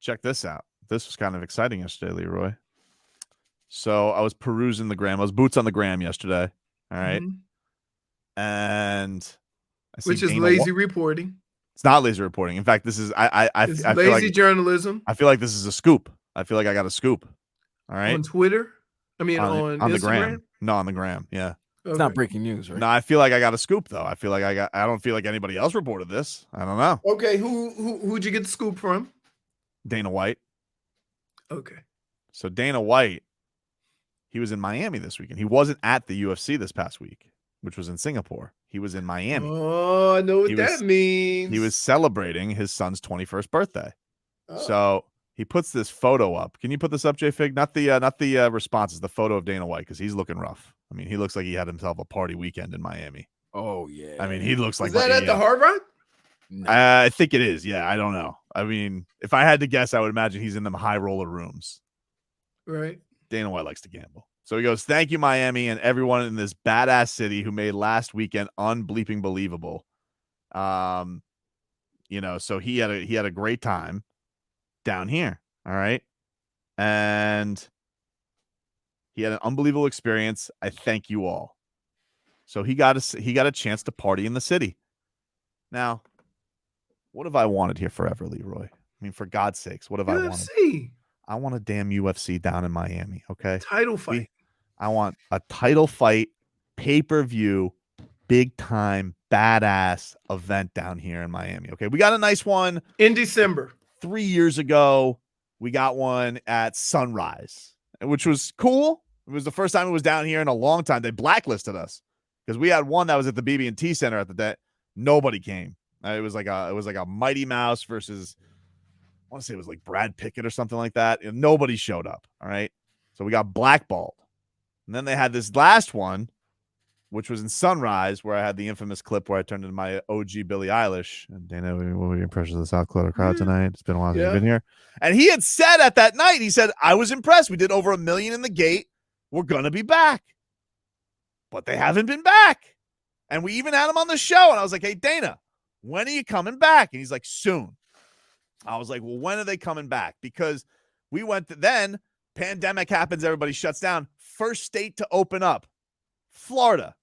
check this out. This was kind of exciting yesterday, Leroy. So I was perusing the gram. I was boots on the gram yesterday. All right. And I see Which is Dana lazy reporting. It's not lazy reporting. In fact, this is I It's feel lazy like journalism. I feel like this is a scoop. I feel like I got a scoop. All right. On Twitter? I mean on the Instagram? gram. No, on the gram. Yeah. It's not breaking news, right? No, I feel like I got a scoop though. I don't feel like anybody else reported this. I don't know. Okay, who'd you get the scoop from? Dana White. Okay. So Dana White, he was in Miami this weekend. He wasn't at the UFC this past week, which was in Singapore. He was in Miami. Oh, I know what that means. He was celebrating his son's 21st birthday. Oh. So he puts this photo up. Can you put this up, J-Fig? Not the responses, the photo of Dana White, because he's looking rough. I mean, he looks like he had himself a party weekend in Miami. Oh, yeah. I mean, he looks like... Is that at the Hard Rock? No. I think it is. Yeah, I don't know. I mean, if I had to guess, I would imagine he's in them high roller rooms. Right. Dana White likes to gamble. So he goes, "Thank you, Miami, and everyone in this badass city who made last weekend unbleeping believable." So he had a great time down here. All right. And he had an unbelievable experience. I thank you all. So he got a chance to party in the city. Now, what have I wanted here forever, Leroy? I mean, for God's sakes, what have I wanted? I want a damn UFC down in Miami, okay? Title fight. I want a title fight, pay-per-view, big-time, badass event down here in Miami, okay? We got a nice one. In December. 3 years ago, we got one at Sunrise, which was cool. It was the first time it was down here in a long time. They blacklisted us because we had one that was at the BB&T Center at the day. Nobody came. It was like a Mighty Mouse versus, I want to say it was like Brad Pickett or something like that. And nobody showed up. All right. So we got blackballed. And then they had this last one, which was in Sunrise, where I had the infamous clip where I turned into my OG Billie Eilish. And Dana, what were your impressions of the South Florida crowd tonight? It's been a while since you've been here. And he had said at that night, he said, I was impressed. We did over 1 million in the gate. We're going to be back. But they haven't been back. And we even had him on the show. And I was like, hey, Dana, when are you coming back? And he's like, soon. I was like, well, when are they coming back? Because we went then, pandemic happens, everybody shuts down. First state to open up, Florida.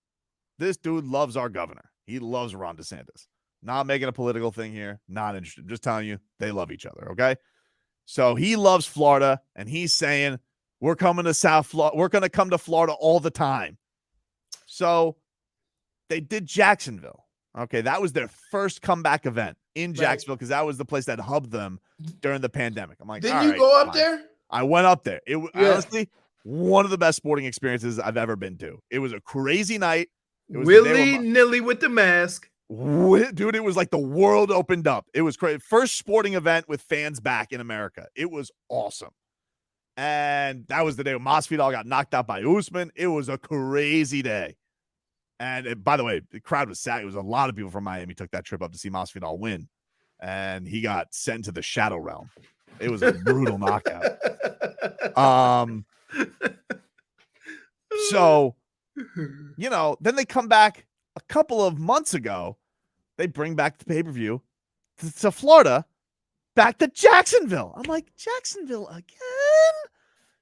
This dude loves our governor. He loves Ron DeSantis. Not making a political thing here. Not interested. Just telling you they love each other, okay? So he loves Florida, and he's saying, we're coming to South Florida. We're going to come to Florida all the time. So they did Jacksonville. Okay, that was their first comeback event in Jacksonville because that was the place that hubbed them during the pandemic. I'm like, didn't you go up there? I went up there. It was honestly one of the best sporting experiences I've ever been to. It was a crazy night. It was willy-nilly with the mask. Dude, it was like the world opened up. It was crazy. First sporting event with fans back in America. It was awesome. And that was the day when Masvidal got knocked out by Usman. It was a crazy day. And by the way, the crowd was sad. It was a lot of people from Miami took that trip up to see Masvidal win. And he got sent to the shadow realm. It was a brutal knockout. So, then they come back a couple of months ago. They bring back the pay-per-view to Florida, back to Jacksonville. I'm like, Jacksonville again?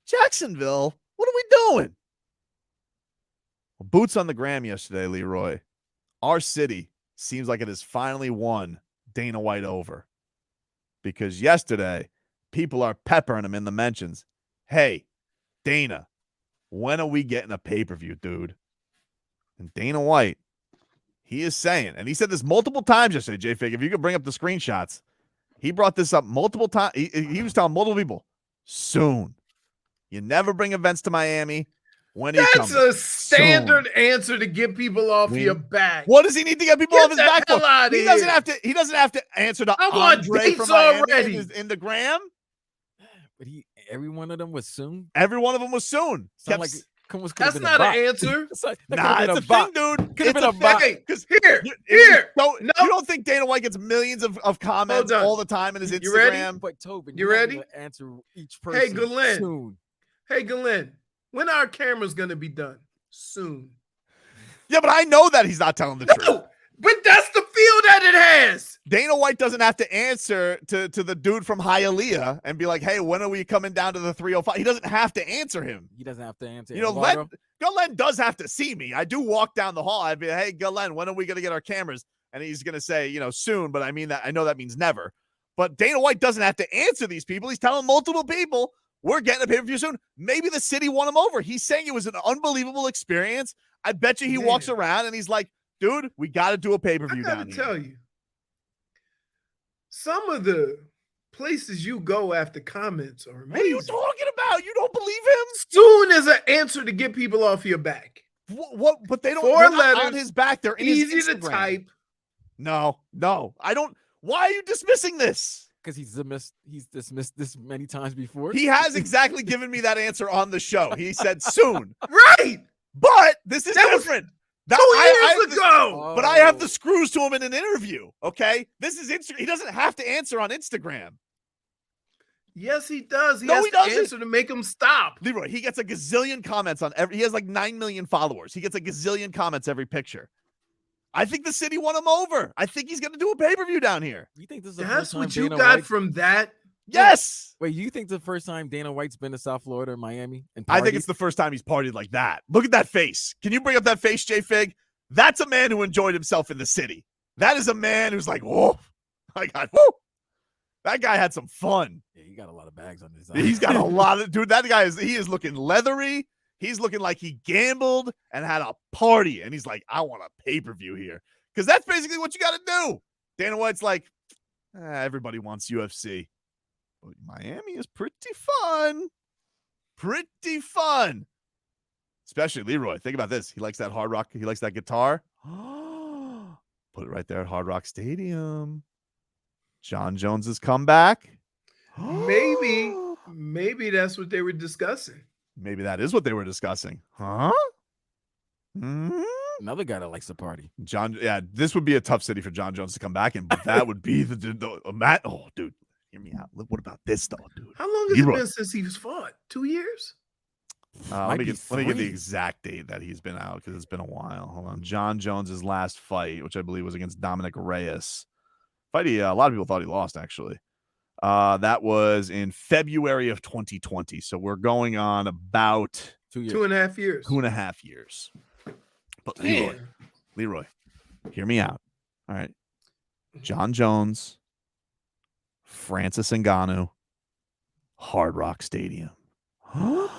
Jacksonville? What are we doing? Well, boots on the gram yesterday, Leroy. Our city seems like it has finally won Dana White over. Because yesterday, people are peppering him in the mentions. Hey, Dana, when are we getting a pay-per-view, dude? And Dana White, he is saying, and he said this multiple times yesterday, J-Fig, if you could bring up the screenshots, he brought this up multiple times. He was telling multiple people, soon. You never bring events to Miami. When are you coming? That's a standard answer to get people off your back. What does he need to get people off his back for? He doesn't have to answer to I want Andre dates from Miami already in the gram. But every one of them was soon. Every one of them was soon. That's not an answer. It's a thing, dude. Could have been a bot. Because here. No, you don't think Dana White gets millions of comments all the time in his Instagram? You ready? But Tobin, you ready? Answer each person. Hey, Glenn. Soon. Hey, Glenn. When our camera's gonna be done? Soon. Yeah, but I know that he's not telling the truth. But that's the field that it has. Dana White doesn't have to answer to the dude from Hialeah and be like, hey, when are we coming down to the 305? He doesn't have to answer him. He doesn't have to answer. You know, Galen does have to see me. I do walk down the hall. I'd be, hey, Galen, when are we going to get our cameras? And he's going to say, soon, but I mean that. I know that means never. But Dana White doesn't have to answer these people. He's telling multiple people, we're getting a pay-per-view soon. Maybe the city won him over. He's saying it was an unbelievable experience. I bet you he walks around and he's like, dude, we got to do a pay-per-view down here. I got to tell you, some of the places you go after comments are amazing. What are you talking about? You don't believe him? Soon as an answer to get people off your back. What? But they don't. 4 letters on his back. They're in easy his to Instagram. type. No, I don't. Why are you dismissing this? Because he's dismissed this many times before. He has exactly given me that answer on the show. He said soon. Right. But this is different. That 2 years ago. But I have the screws to him in an interview. Okay. This is Instagram. He doesn't have to answer on Instagram. Yes, he does. He has to answer to make him stop. Leroy, he gets a gazillion comments on he has like 9 million followers. He gets a gazillion comments every picture. I think the city won him over. I think he's going to do a pay-per-view down here. You think this is That's what you got from that? Yes. Wait, you think the first time Dana White's been to South Florida or Miami? And I think it's the first time he's partied like that. Look at that face. Can you bring up that face, J Fig? That's a man who enjoyed himself in the city. That is a man who's like, whoa, that guy had some fun. Yeah, he got a lot of bags on his. He's got a lot of, dude, that guy is looking leathery. He's looking like he gambled and had a party. And he's like, I want a pay-per-view here. Because that's basically what you got to do. Dana White's like, everybody wants UFC. But Miami is pretty fun. Pretty fun. Especially Leroy. Think about this. He likes that hard rock. He likes that guitar. Put it right there at Hard Rock Stadium. John Jones's comeback. Maybe that's what they were discussing. Maybe that is what they were discussing. Huh? Another guy that likes to party. This would be a tough city for John Jones to come back in, but that would be the Matt. Oh, dude, hear me out. What about this though, dude? How long has it been since he was fought? 2 years? Let me get the exact date that he's been out because it's been a while. Hold on. John Jones's last fight, which I believe was against Dominic Reyes. Fight a lot of people thought he lost, actually. That was in February of 2020. So we're going on about 2 years. 2.5 years. 2.5 years. But Leroy, hear me out. All right. John Jones, Francis Ngannou, Hard Rock Stadium. Oh,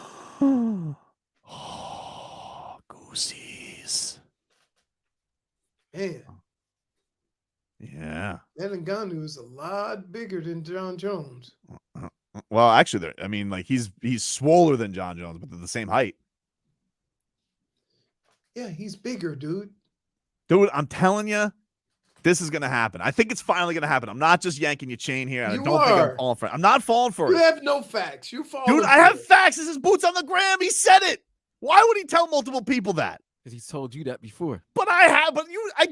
goosies. Man. Yeah. That Ngannou is a lot bigger than John Jones. Well, actually, he's swoller than John Jones, but they're the same height. Yeah, he's bigger, dude. Dude, I'm telling you, this is going to happen. I think it's finally going to happen. I'm not just yanking your chain here. I'm falling for it. I'm not falling for it. You have no facts. You fall. Dude, I have facts. This is boots on the gram. He said it. Why would he tell multiple people that? Because he's told you that before. But I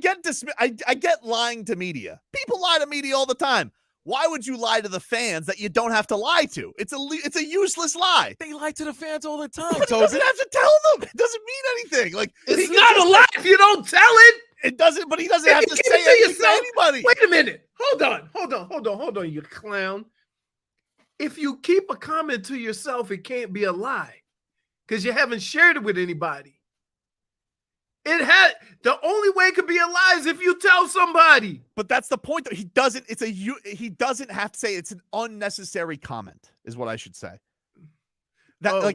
get lying to media. People lie to media all the time. Why would you lie to the fans that you don't have to lie to? It's a useless lie. They lie to the fans all the time. But he doesn't have to tell them. It doesn't mean anything. Like it's not a lie if you don't tell it. It doesn't. But he doesn't have to say anything to anybody. Wait a minute. Hold on, you clown. If you keep a comment to yourself, it can't be a lie because you haven't shared it with anybody. The only way it could be a lie is if you tell somebody. But that's the point. He doesn't. He doesn't have to say it's an unnecessary comment. Is what I should say.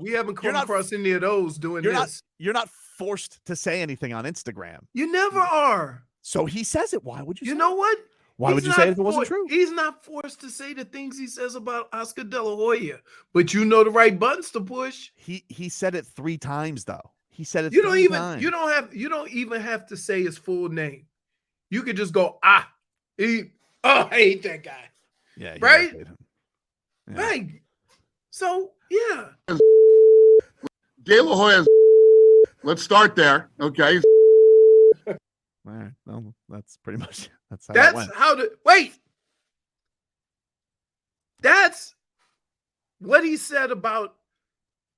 We haven't come across any of those doing this. You're not forced to say anything on Instagram. You never are. So he says it. Why would you? You know what? Why would you say it if it wasn't true? He's not forced to say the things he says about Oscar De La Hoya, but you know the right buttons to push. He said it 3 times though. He said it. You don't even have to say his full name. You could just go, I hate that guy. Yeah. Right? Yeah. Right. So yeah. De La Hoya. Let's start there. Okay. All right. No, that's pretty much that's how that went. Wait. That's what he said about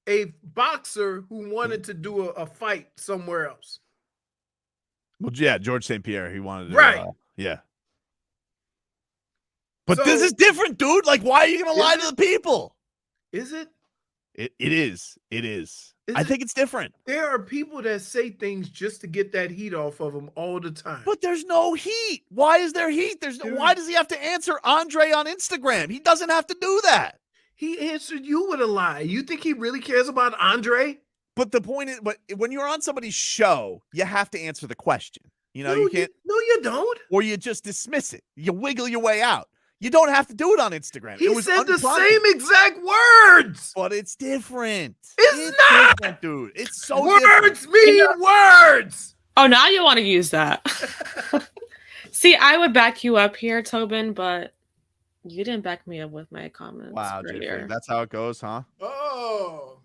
a boxer who wanted to do a fight somewhere else. Well, yeah, George St. Pierre, he wanted to. Right. Yeah. But So- this is different, dude. Like, why are you going to lie to the people? Is it? It is. It is. Is I it? think it's different. There are people that say things just to get that heat off of them all the time. But there's no heat. Why is there heat? Why does he have to answer Andre on Instagram? He doesn't have to do that. He answered you with a lie. You think he really cares about Andre? But the point is, but when you're on somebody's show, you have to answer the question. You know, No, you can't, you don't. or you just dismiss it. You wiggle your way out. You don't have to do it on Instagram. He It was said the unprompted. same exact words. But it's different. It's not! different, dude. It's so different. Words mean words. Oh, now you want to use that. See, I would back you up here, Tobin, but you didn't back me up with my comments Wow, earlier. JP, that's how it goes, huh? Oh,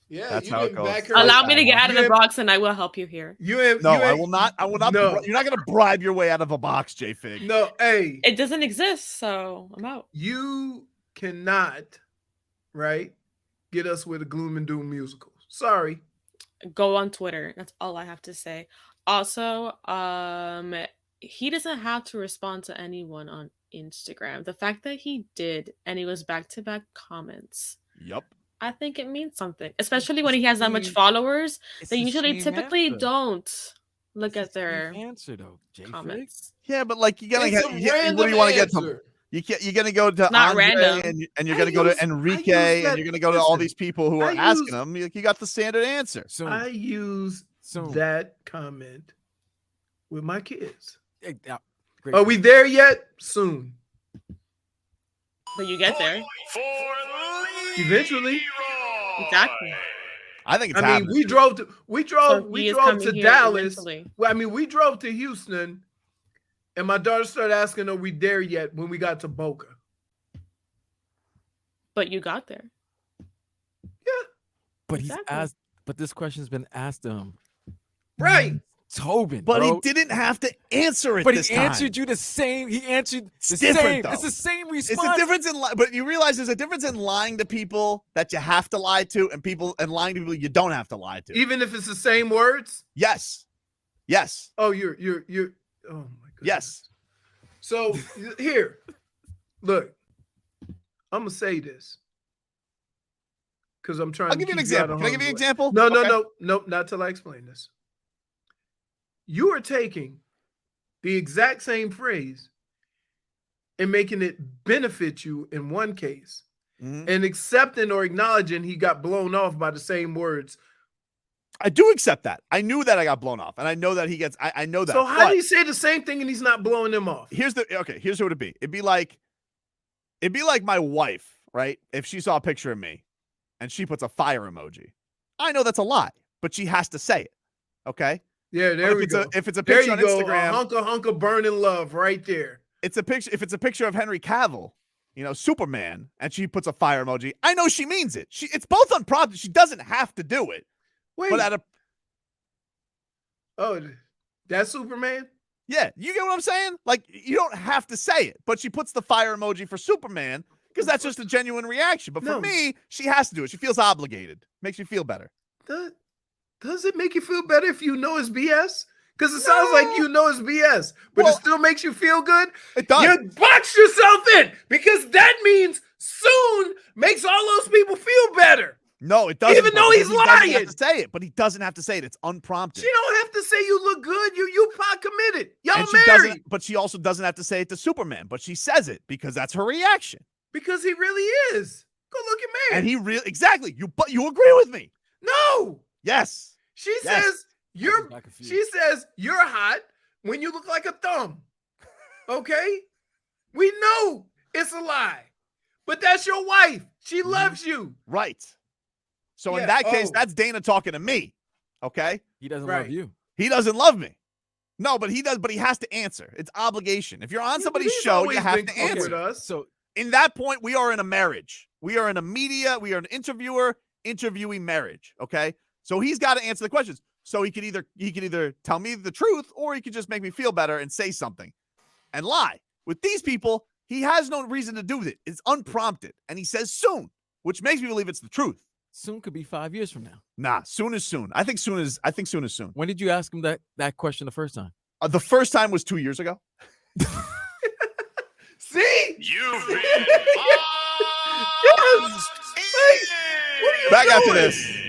yeah. That's you how it didn't goes. back her Allow up. me to get out of the You box and I will help you here. ain't- No, you I ain't- will not. I will not. No. You're not going to bribe your way out of a box, J-Fig. No, hey, It doesn't exist, so I'm out. you cannot, right, get us with a gloom and doom musical. Sorry. Go on Twitter. That's all I have to say. Also, he doesn't have to respond to anyone on Instagram. The fact that he did, and he was back-to-back comments, Yep. I think it means something. Especially when he has that much followers. They usually typically don't look at their answer though, J-Fig. comments. Yeah, but like you gotta It's get. a What do random you want to get to? answer. You can't. You're gonna go to Not Andre random. and you're I gonna go use- to I Enrique use that- and you're gonna go to all listen, these people who are I asking use- them. You got the standard answer. Soon. I use Soon. that comment with my kids. Hey, great. Are we there yet? Soon. But you get there. Eventually. Exactly. I think it's I mean, happening. we drove So we he is drove coming to here Dallas. eventually. Well, I mean, we drove to Houston, and my daughter started asking, "Are we there yet?" When we got to Boca. But you got there. But he's Exactly. asked. But this question's been asked to him. Right. Tobin, But bro. he didn't have to answer it. But this he time. answered you the same. He answered It's the different, same. though. It's the same It's response. a difference in, but you realize there's a difference in lying to people that you have to lie to, and lying to people you don't have to lie to. Even if it's the same words. Yes, yes, Oh, you're. Oh my goodness. yes. So here, look, I'm gonna say this because I'm trying. I'll to give you an keep out example. of Can I give you an harm's way. example? No, Okay. no, not till I explain this. You are taking the exact same phrase and making it benefit you in one case, Mhm. and accepting or acknowledging he got blown off by the same words. I do accept that. I knew that I got blown off, and I know that he gets. I know that. So how but do you say the same thing and he's not blowing them off? here's what it'd be. It'd be like my wife, right? If she saw a picture of me, and she puts a fire emoji, I know that's a lie, but she has to say it. Okay. Yeah, But there if we it's go. if it's a There picture you on go. Instagram, A hunk of burning love right there. it's a picture. If it's a picture of Henry Cavill, Superman, and she puts a fire emoji, I know she means it. It's both unprompted. She doesn't have to do it. Wait. But at a Oh, that's Superman? yeah, you get what I'm saying? Like, you don't have to say it, but she puts the fire emoji for Superman because that's just a genuine reaction. But for No. me, she has to do it. She feels obligated. Makes you feel better. Does it make you feel better if you know it's BS? Because it sounds like you know it's BS, but Well, it still makes you feel good. It does. You box yourself in because that means soon makes all those people feel better. No, it doesn't. Even though because he's he doesn't lying. have to say it, but he doesn't have to say it. It's unprompted. She don't have to say you look good. You pot committed. Y'all And she married doesn't, but she also doesn't have to say it to Superman, but she says it because that's her reaction. because he really is. Go look at man. And he really exactly. But you agree with me. No. Yes. She Yes. says you're Back a few. she says you're hot when you look like a thumb. Okay? We know it's a lie. But that's your wife. She loves you. Right. So Yeah, in that case, oh. that's Dana talking to me. Okay. He doesn't Right. love you. He doesn't love me. No, but he does, but he has to answer. It's obligation. If you're on Yeah, but somebody's he's show, always you have been to cool with answer. us. So In that point, we are in a marriage. We are in a media, we are an interviewer interviewing marriage. Okay. So he's got to answer the questions. So he could either tell me the truth or he could just make me feel better and say something and lie. With these people, he has no reason to do it. It's unprompted. And he says soon, which makes me believe it's the truth. soon could be 5 years from now. Nah, soon is soon. I think soon is soon. When did you ask him that question the first time? The first time was 2 years ago. See? Hey, You've been yes. Hey, what are you Back doing? after this.